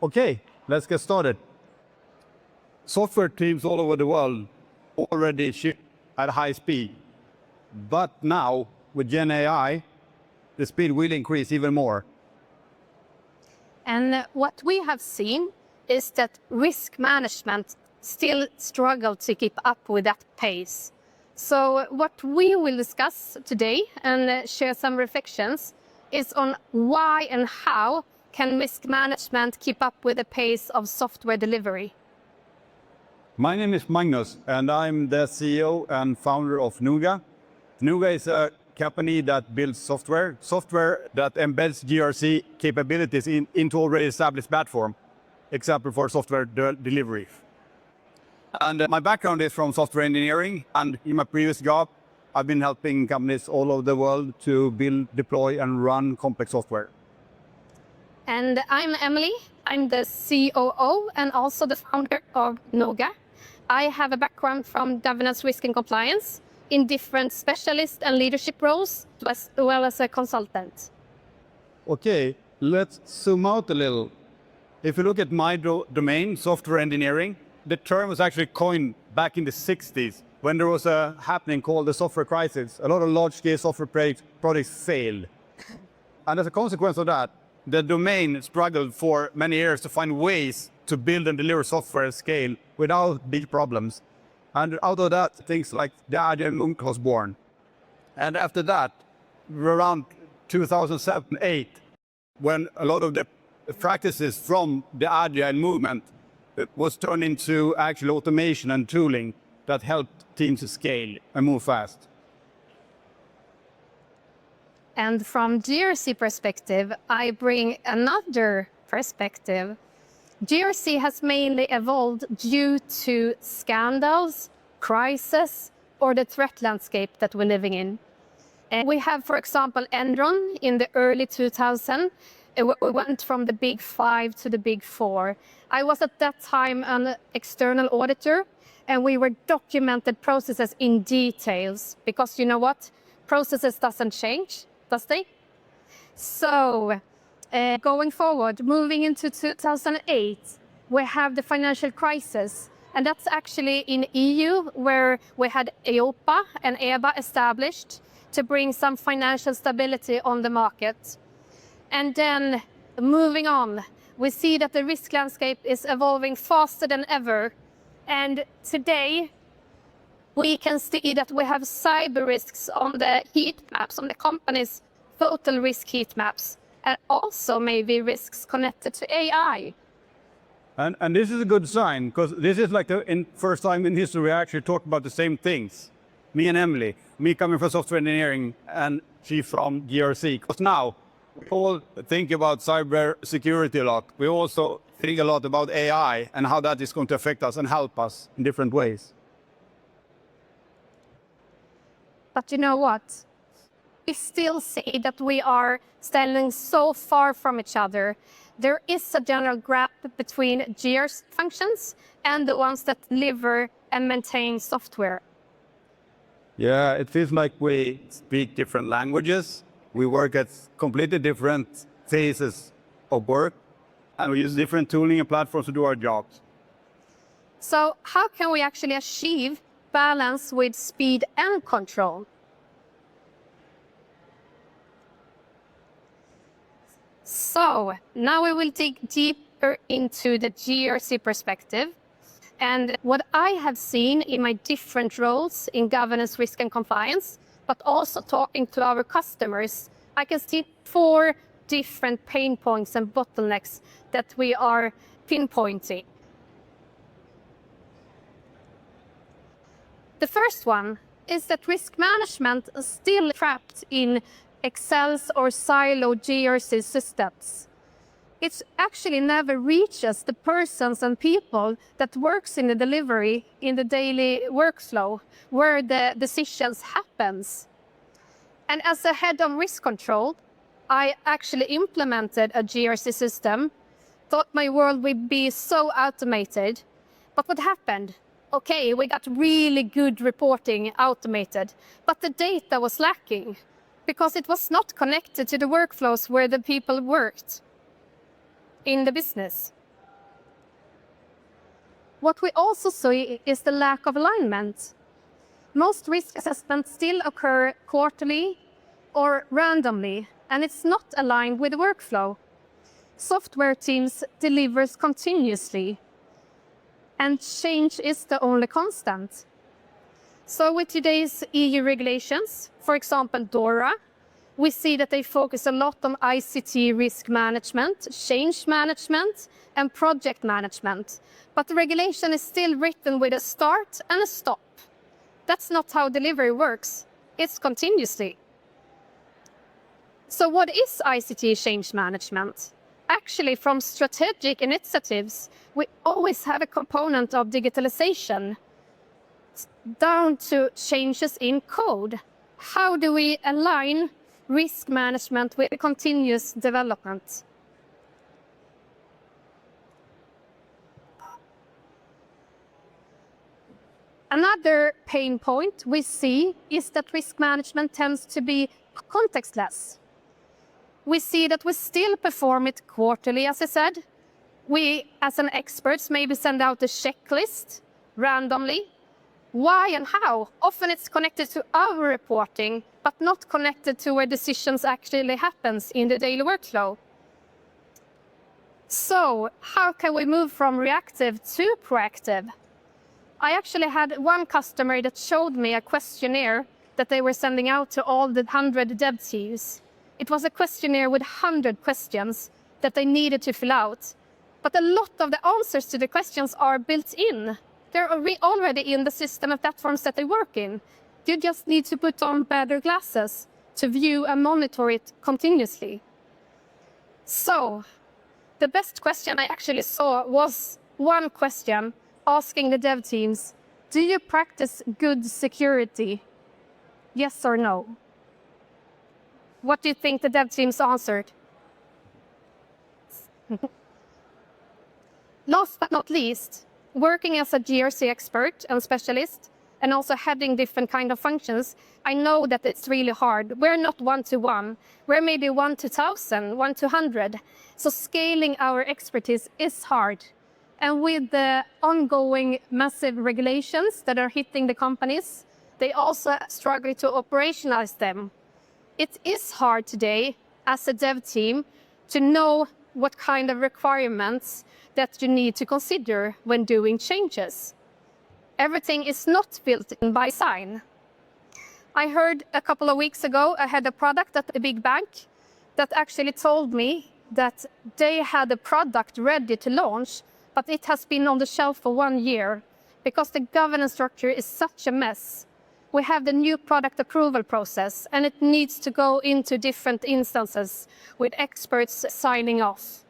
Okay, let's get started. Software teams all over the world already ship at high speed. But now, with Gen AI, the speed will increase even more. And what we have seen is that risk management still struggle to keep up with that pace. So what we will discuss today and share some reflections is on why and how can risk management keep up with the pace of software delivery. My name is Magnus, and I'm the CEO and founder of Nooga. Nooga is a company that builds software that embeds GRC capabilities into already established platform, example for software delivery. And my background is from software engineering, and in my previous job, I've been helping companies all over the world to build, deploy, and run complex software. And I'm Emilie. I'm the COO and also the founder of Nooga. I have a background from governance, risk, and compliance in different specialist and leadership roles, as well as a consultant. Okay, let's zoom out a little. If you look at my domain, software engineering, the term was actually coined back in the 60s when there was a happening called the software crisis. A lot of large-scale software projects failed. And as a consequence of that, the domain struggled for many years to find ways to build and deliver software at scale without big problems. And out of that, things like the Agile movement was born. And after that, around 2007-8, when a lot of the practices from the Agile movement was turned into actual automation and tooling that helped teams to scale and move fast. And from GRC perspective, I bring another perspective. GRC has mainly evolved due to scandals, crises, or the threat landscape that we're living in. And we have, for example, Enron in the early 2000s. We went from the big five to the big four. I was at that time an external auditor, and we were documented processes in details because you know what? Processes doesn't change, does they? So going forward, moving into 2008, we have the financial crisis. And that's actually in EU where we had EIOPA and EBA established to bring some financial stability on the market. And then moving on, we see that the risk landscape is evolving faster than ever. And today, we can see that we have cyber risks on the heat maps, on the company's total risk heat maps, and also maybe risks connected to AI. And this is a good sign, because this is like the first time in history we actually talk about the same things. Me and Emily, me coming from software engineering and she from GRC. Because now we all think about cyber security a lot. We also think a lot about AI and how that is going to affect us and help us in different ways. But you know what? We still see that we are standing so far from each other. There is a general gap between GRC functions and the ones that deliver and maintain software. Yeah, it feels like we speak different languages. We work at completely different phases of work, and we use different tooling and platforms to do our jobs. So how can we actually achieve balance with speed and control? So now we will dig deeper into the GRC perspective. And what I have seen in my different roles in governance, risk, and compliance, but also talking to our customers, I can see 4 different pain points and bottlenecks that we are pinpointing. The first one is that risk management is still trapped in Excel's or silo GRC systems. It actually never reaches the persons and people that works in the delivery, in the daily workflow, where the decisions happens. And as a head of risk control, I actually implemented a GRC system, thought my world would be so automated. But what happened? Okay, we got really good reporting automated, but the data was lacking because it was not connected to the workflows where the people worked in the business. What we also see is the lack of alignment. Most risk assessments still occur quarterly or randomly, and it's not aligned with the workflow. Software teams delivers continuously, and change is the only constant. So with today's EU regulations, for example, DORA, we see that they focus a lot on ICT risk management, change management, and project management. But the regulation is still written with a start and a stop. That's not how delivery works. It's continuously. So what is ICT change management? Actually, from strategic initiatives, we always have a component of digitalization down to changes in code. How do we align risk management with continuous development? Another pain point we see is that risk management tends to be contextless. We see that we still perform it quarterly, as I said. We, as an experts, maybe send out a checklist randomly. Why and how? Often it's connected to our reporting, but not connected to where decisions actually happens in the daily workflow. So how can we move from reactive to proactive? I actually had one customer that showed me a questionnaire that they were sending out to all the 100 dev teams. It was a questionnaire with 100 questions that they needed to fill out. But a lot of the answers to the questions are built in. They're already in the system and platforms that they work in. You just need to put on better glasses to view and monitor it continuously. So the best question I actually saw was one question asking the dev teams, do you practice good security? Yes or no? What do you think the dev teams answered? Last but not least, working as a GRC expert and specialist, and also having different kind of functions, I know that it's really hard. We're not one-to-one. We're maybe 1 to 1,000, 1 to 100. So scaling our expertise is hard. And with the ongoing massive regulations that are hitting the companies, they also struggle to operationalize them. It is hard today as a dev team to know what kind of requirements that you need to consider when doing changes. Everything is not built in by design. I heard a couple of weeks ago, I had a product at a big bank that actually told me that they had a product ready to launch, but it has been on the shelf for 1 year because the governance structure is such a mess. We have the new product approval process, and it needs to go into different instances with experts signing off.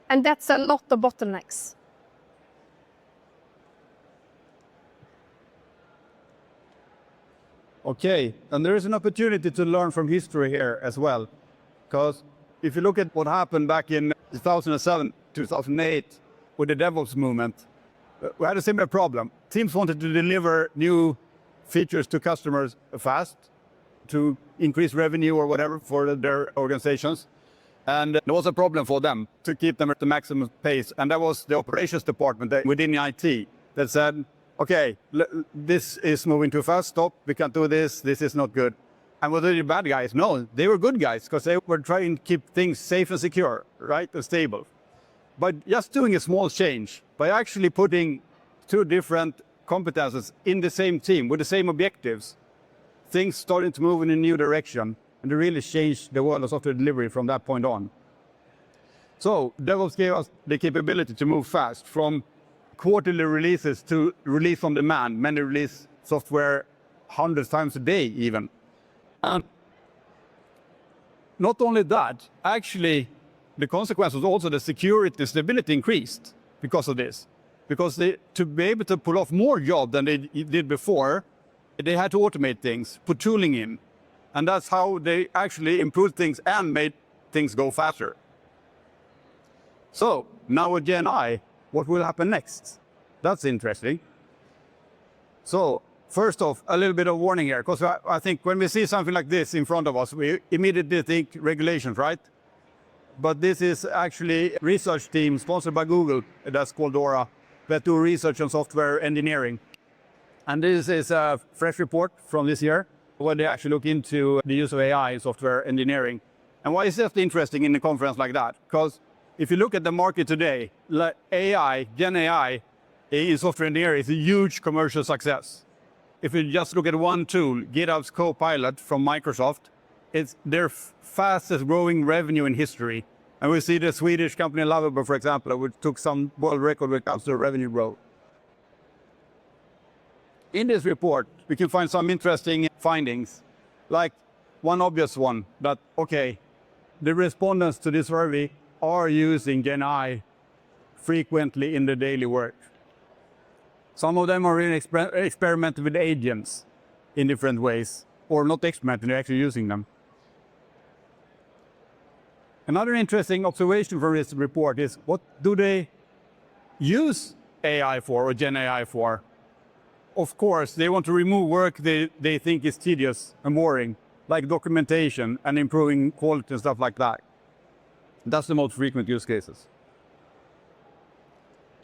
And that's a lot of bottlenecks. Okay, and there is an opportunity to learn from history here as well. Because if you look at what happened back in 2007, 2008, with the DevOps movement, we had a similar problem. Teams wanted to deliver new features to customers fast to increase revenue or whatever for their organizations. And there was a problem for them to keep them at the maximum pace. And that was the operations department within IT that said, okay, this is moving too fast, stop, we can't do this is not good. And were they the bad guys? No, they were good guys because they were trying to keep things safe and secure, right, and stable. But just doing a small change, by actually putting two different competences in the same team with the same objectives, things started to move in a new direction, and they really changed the world of software delivery from that point on. So DevOps gave us the capability to move fast from quarterly releases to release on demand, many release software hundreds of times a day even. And not only that, actually the consequence was also the security stability increased because of this. Because to be able to pull off more job than they did before, they had to automate things, put tooling in. And that's how they actually improved things and made things go faster. So now with Gen I, what will happen next? That's interesting. So first off, a little bit of warning here, because I think when we see something like this in front of us, we immediately think regulations, right? But this is actually a research team sponsored by Google, that's called DORA, that do research on software engineering. And this is a fresh report from this year, where they actually look into the use of AI in software engineering. And why is that interesting in a conference like that? Because if you look at the market today, like AI, Gen AI, in software engineering is a huge commercial success. If you just look at one tool, GitHub's Copilot from Microsoft, it's their fastest growing revenue in history. And we see the Swedish company Lovable, for example, which took some world record when it comes to revenue growth. In this report, we can find some interesting findings, like one obvious one, that, okay, the respondents to this survey are using Gen AI frequently in their daily work. Some of them are really experimenting with agents in different ways, or not experimenting, they're actually using them. Another interesting observation from this report is, what do they use AI for, or Gen AI for? Of course, they want to remove work they think is tedious and boring, like documentation and improving quality and stuff like that. That's the most frequent use cases.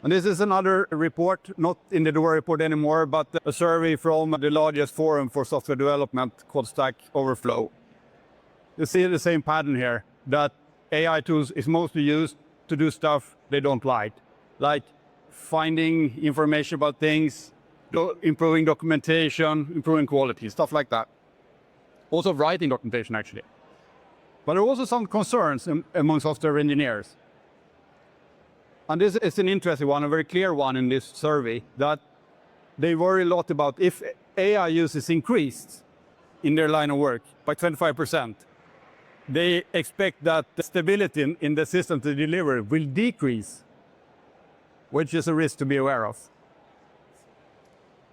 And this is another report, not in the Dora report anymore, but a survey from the largest forum for software development called Stack Overflow. You see the same pattern here, that AI tools is mostly used to do stuff they don't like finding information about things, improving documentation, improving quality, stuff like that. Also writing documentation, actually. But there are also some concerns among software engineers. And this is an interesting one, a very clear one in this survey, that they worry a lot about if AI use is increased in their line of work by 25%, they expect that the stability in the system to deliver will decrease, which is a risk to be aware of.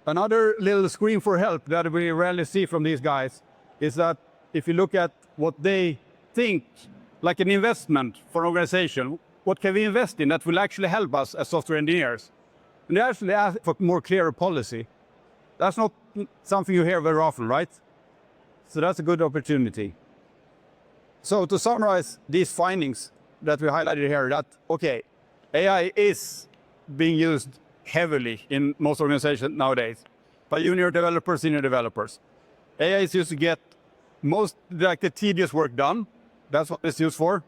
Another little scream for help that we rarely see from these guys is that if you look at what they think, like an investment for an organization, what can we invest in that will actually help us as software engineers? And they actually ask for more clearer policy. That's not something you hear very often, right? So that's a good opportunity. So to summarize these findings that we highlighted here, that, okay, AI is being used heavily in most organizations nowadays by junior developers, senior developers. AI is used to get most, like, the tedious work done. That's what it's used for.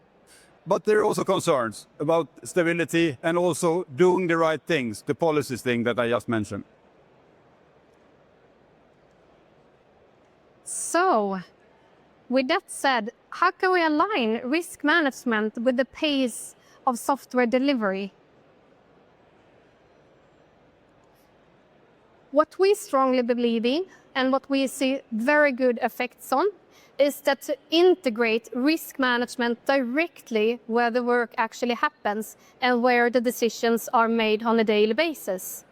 But there are also concerns about stability and also doing the right things, the policies thing that I just mentioned. So, with that said, how can we align risk management with the pace of software delivery? What we strongly believe in, and what we see very good effects on, is that to integrate risk management directly where the work actually happens and where the decisions are made on a daily basis.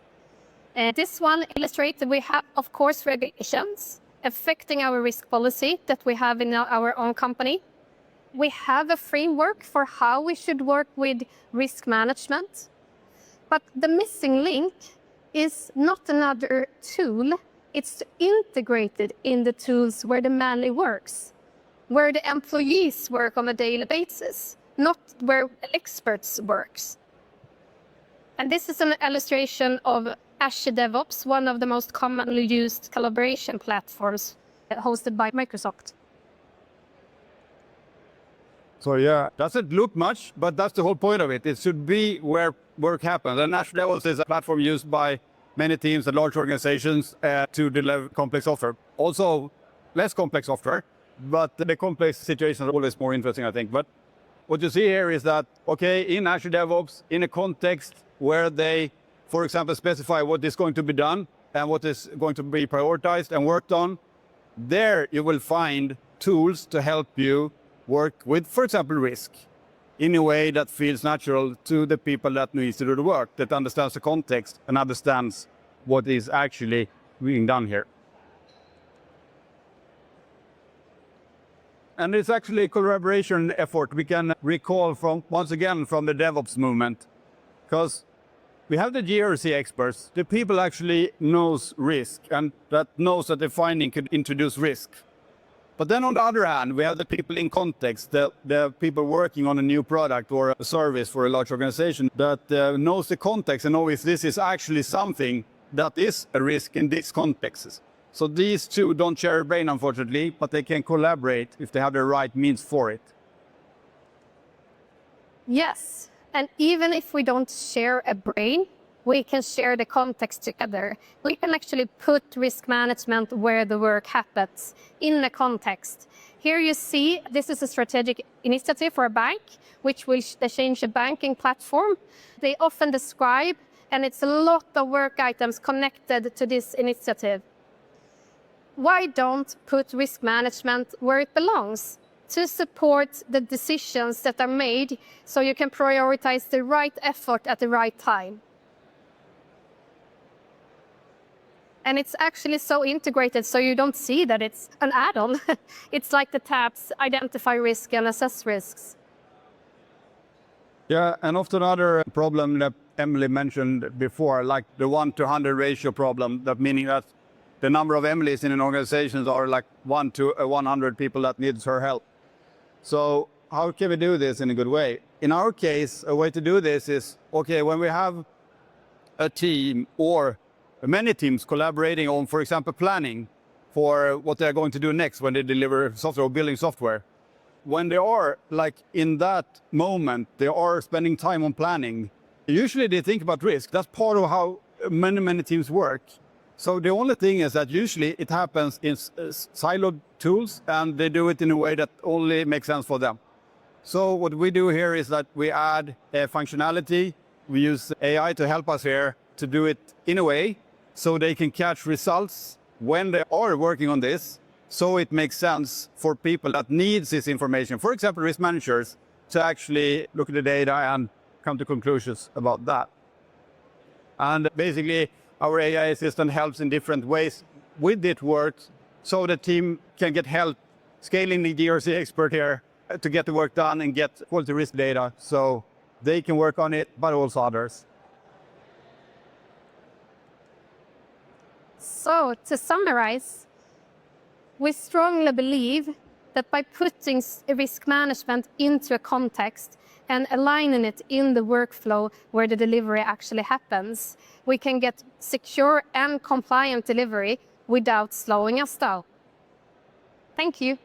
And this one illustrates that we have, of course, regulations affecting our risk policy that we have in our own company. We have a framework for how we should work with risk management. But the missing link is not another tool. It's integrated in the tools where the manly works, where the employees work on a daily basis, not where experts works. And this is an illustration of Azure DevOps, one of the most commonly used collaboration platforms hosted by Microsoft. So yeah, doesn't look much, but that's the whole point of it. It should be where work happens. And Azure DevOps is a platform used by many teams and large organizations to deliver complex software. Also, less complex software, but the complex situations are always more interesting, I think. But what you see here is that, okay, in Azure DevOps, in a context where they, for example, specify what is going to be done and what is going to be prioritized and worked on, there you will find tools to help you work with, for example, risk in a way that feels natural to the people that needs to do the work, that understands the context and understands what is actually being done here. And it's actually a collaboration effort we can recall from, once again, from the DevOps movement. Because we have the GRC experts, the people actually knows risk and that knows that the finding could introduce risk. But then on the other hand, we have the people in context, the people working on a new product or a service for a large organization that knows the context and knows if this is actually something that is a risk in these contexts. So these two don't share a brain, unfortunately, but they can collaborate if they have the right means for it. Yes, and even if we don't share a brain, we can share the context together. We can actually put risk management where the work happens in the context. Here you see, this is a strategic initiative for a bank, which will change the banking platform. They often describe, and it's a lot of work items connected to this initiative. Why don't put risk management where it belongs? To support the decisions that are made so you can prioritize the right effort at the right time. And it's actually so integrated so you don't see that it's an add-on. It's like the tabs, identify risk and assess risks. Yeah, and often another problem that Emilie mentioned before, like the 1-to-100 ratio problem, that meaning that the number of Emilies in an organization are like 1 to 100 people that needs her help. So how can we do this in a good way? In our case, a way to do this is, okay, when we have a team or many teams collaborating on, for example, planning for what they're going to do next when they deliver software or building software. When they are like in that moment, they are spending time on planning. Usually they think about risk. That's part of how many teams work. So the only thing is that usually it happens in siloed tools and they do it in a way that only makes sense for them. So what we do here is that we add a functionality. We use AI to help us here to do it in a way so they can catch results when they are working on this. So it makes sense for people that needs this information, for example, risk managers, to actually look at the data and come to conclusions about that. And basically, our AI assistant helps in different ways with it work, so the team can get help scaling the GRC expert here to get the work done and get quality risk data so they can work on it, but also others. So to summarize, we strongly believe that by putting risk management into a context and aligning it in the workflow where the delivery actually happens, we can get secure and compliant delivery without slowing us down. Thank you.